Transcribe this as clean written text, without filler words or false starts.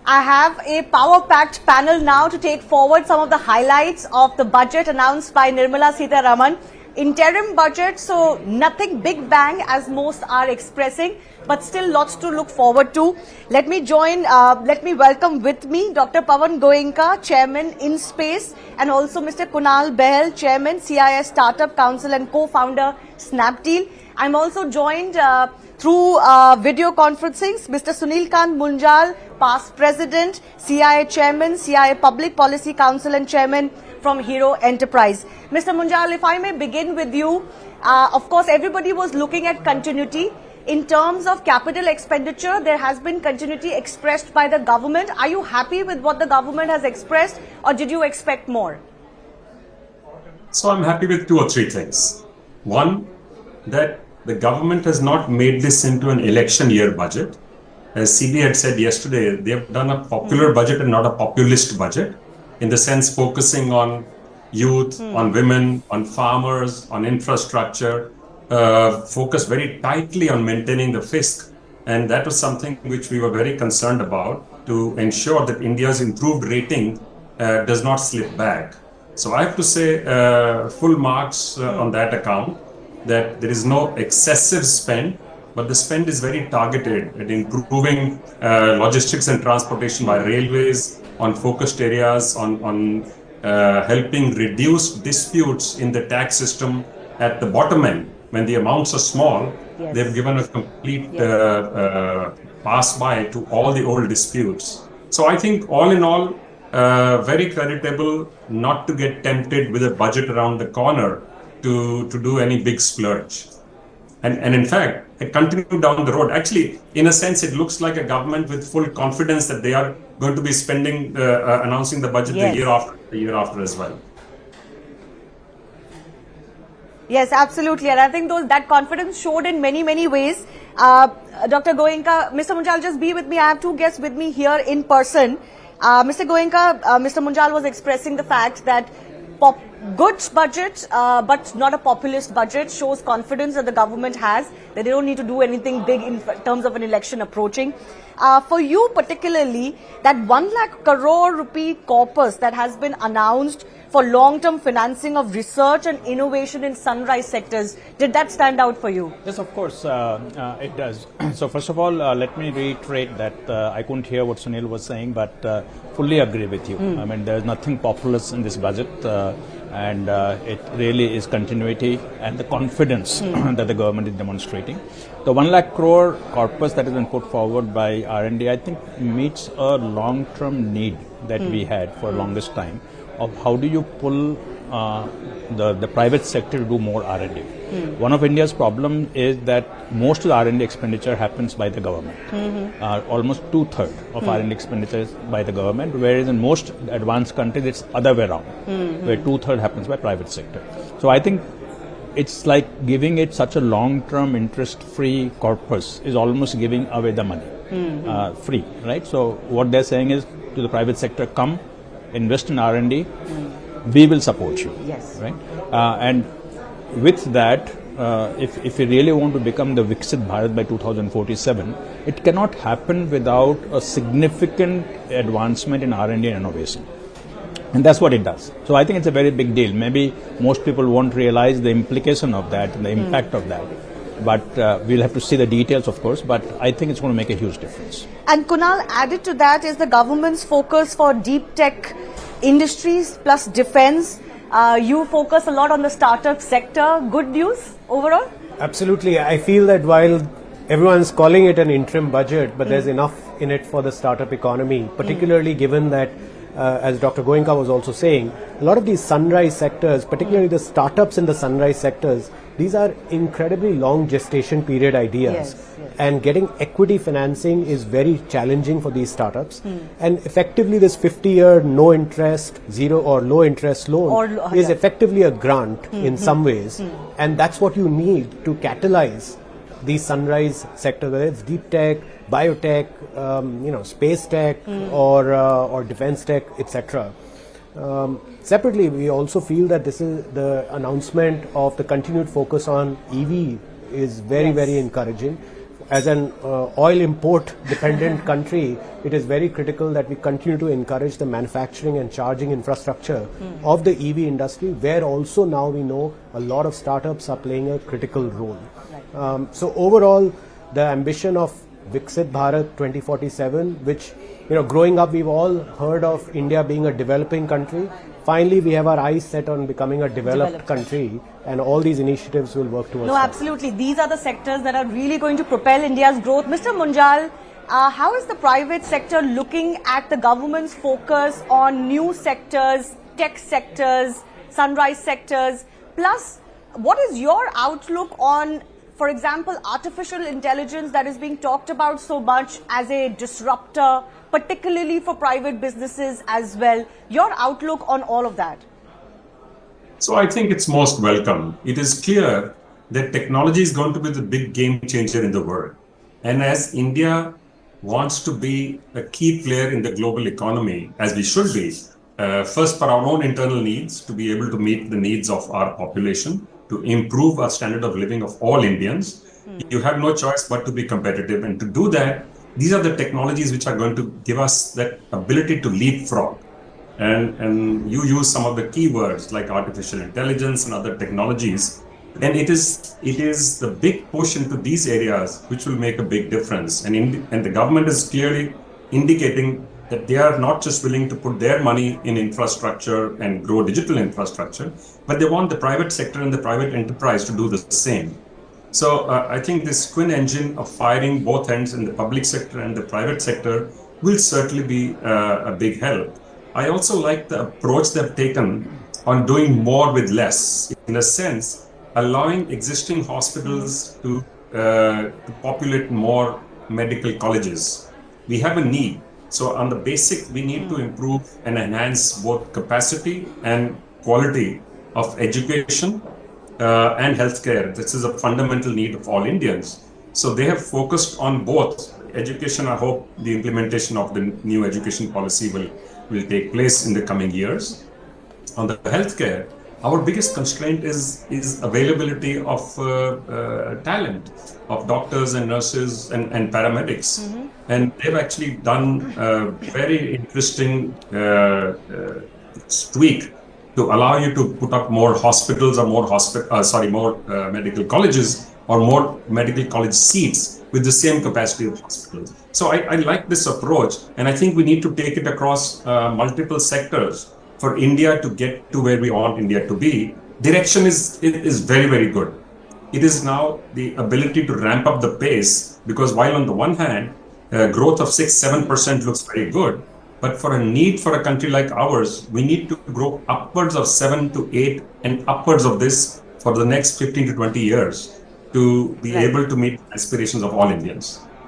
I have a power-packed panel now to take forward some of the highlights of the budget announced by Nirmala Sitharaman. Interim budget, so nothing big bang as most are expressing, but still lots to look forward to. Let me welcome with me Dr. Pawan Goenka, Chairman INSPACe, and also Mr. Kunal Bahl, Chairman CIS Startup Council and co-founder Snapdeal. I'm also joined through video conferencing, Mr. Sunil Kant Munjal, past President, CIA Chairman, CIA Public Policy Council and Chairman from Hero Enterprise. Mr. Munjal, if I may begin with you, of course everybody was looking at continuity. In terms of capital expenditure, there has been continuity expressed by the government. Are you happy with what the government has expressed, or did you expect more? So I'm happy with two or three things. One, that the government has not made this into an election year budget. As CB had said yesterday, they have done a popular budget and not a populist budget, in the sense focusing on youth, on women, on farmers, on infrastructure, focus very tightly on maintaining the fisc. And that was something which we were very concerned about, to ensure that India's improved rating does not slip back. So I have to say full marks on that account, that there is no excessive spend, but the spend is very targeted at improving logistics and transportation by railways, on focused areas, on helping reduce disputes in the tax system at the bottom end. When the amounts are small, yes, they've given a complete pass-by to all the old disputes. So I think all in all, very creditable not to get tempted with a budget around the corner to do any big splurge. And in fact, I continue down the road. Actually, in a sense, it looks like a government with full confidence that they are going to be spending, announcing the budget, yes, the year after as well. Yes, absolutely. And I think that confidence showed in many, many ways. Dr. Goenka, Mr. Munjal, just be with me. I have two guests with me here in person. Mr. Goenka, Mr. Munjal was expressing the fact that good budget, but not a populist budget, shows confidence that the government has, that they don't need to do anything big in terms of an election approaching. For you particularly, that 1 lakh crore rupee corpus that has been announced for long-term financing of research and innovation in sunrise sectors, did that stand out for you? Yes, of course, it does. So first of all, let me reiterate that I couldn't hear what Sunil was saying, but fully agree with you. I mean, there's nothing populous in this budget, and it really is continuity and the confidence that the government is demonstrating. The 1 lakh crore corpus that has been put forward by R&D, I think meets a long-term need that we had for longest time, of how do you pull the private sector to do more R&D. One of India's problem is that most of the R&D expenditure happens by the government. Almost 2/3 of R&D expenditure is by the government, whereas in most advanced countries it's other way around, where 2/3 happens by private sector. So I think it's like giving it such a long-term interest-free corpus is almost giving away the money, free, right? So what they're saying is to the private sector, come, invest in R&D, we will support you, yes, right? And with that, if we really want to become the Viksit Bharat by 2047, it cannot happen without a significant advancement in R&D and innovation. And that's what it does. So I think it's a very big deal. Maybe most people won't realize the implication of that and the impact of that. But we'll have to see the details, of course, but I think it's going to make a huge difference. And Kunal, added to that is the government's focus for deep tech industries plus defense. You focus a lot on the startup sector. Good news overall? Absolutely. I feel that while everyone's calling it an interim budget, but there's enough in it for the startup economy, particularly given that, as Dr. Goenka was also saying, a lot of these sunrise sectors, particularly the startups in the sunrise sectors, these are incredibly long gestation period ideas. Yes, yes. And getting equity financing is very challenging for these startups. And effectively this 50-year no interest, zero or low interest loan is effectively a grant in some ways. And that's what you need to catalyze these sunrise sectors, whether it's deep tech, biotech, space tech, or defense tech, etc. Separately, we also feel that this is the announcement of the continued focus on EV is very, very encouraging. as an oil import dependent country, it is very critical that we continue to encourage the manufacturing and charging infrastructure of the EV industry, where also now we know a lot of startups are playing a critical role. So overall, the ambition of Viksit Bharat 2047, which, growing up, we've all heard of India being a developing country. Finally, we have our eyes set on becoming a developed country, and all these initiatives will work towards that. Absolutely. These are the sectors that are really going to propel India's growth. Mr. Munjal, how is the private sector looking at the government's focus on new sectors, tech sectors, sunrise sectors? Plus, what is your outlook on, for example, artificial intelligence that is being talked about so much as a disruptor, particularly for private businesses as well? Your outlook on all of that? So I think it's most welcome. It is clear that technology is going to be the big game changer in the world. And as India wants to be a key player in the global economy, as we should be, first for our own internal needs, to be able to meet the needs of our population, to improve our standard of living of all Indians, you have no choice but to be competitive. And to do that, these are the technologies which are going to give us that ability to leapfrog. And you use some of the keywords like artificial intelligence and other technologies. And it is the big push into these areas which will make a big difference. And the government is clearly indicating that they are not just willing to put their money in infrastructure and grow digital infrastructure, but they want the private sector and the private enterprise to do the same. So I think this twin engine of firing both ends in the public sector and the private sector will certainly be a big help. I also like the approach they've taken on doing more with less, in a sense, allowing existing hospitals to populate more medical colleges. We have a need. So on the basic, we need to improve and enhance both capacity and quality of education and healthcare. This is a fundamental need of all Indians. So they have focused on both. Education, I hope the implementation of the new education policy will take place in the coming years. On the healthcare, our biggest constraint is availability of talent, of doctors and nurses and paramedics. And they've actually done a very interesting tweak to allow you to put up more hospitals or more medical colleges or more medical college seats with the same capacity of hospitals. So I like this approach, and I think we need to take it across multiple sectors for India to get to where we want India to be. Direction is very, very good. It is now the ability to ramp up the pace, because while on the one hand, growth of 6-7% looks very good, but for a need for a country like ours, we need to grow upwards of 7 to 8 and upwards of this for the next 15 to 20 years to be able to meet aspirations of all Indians.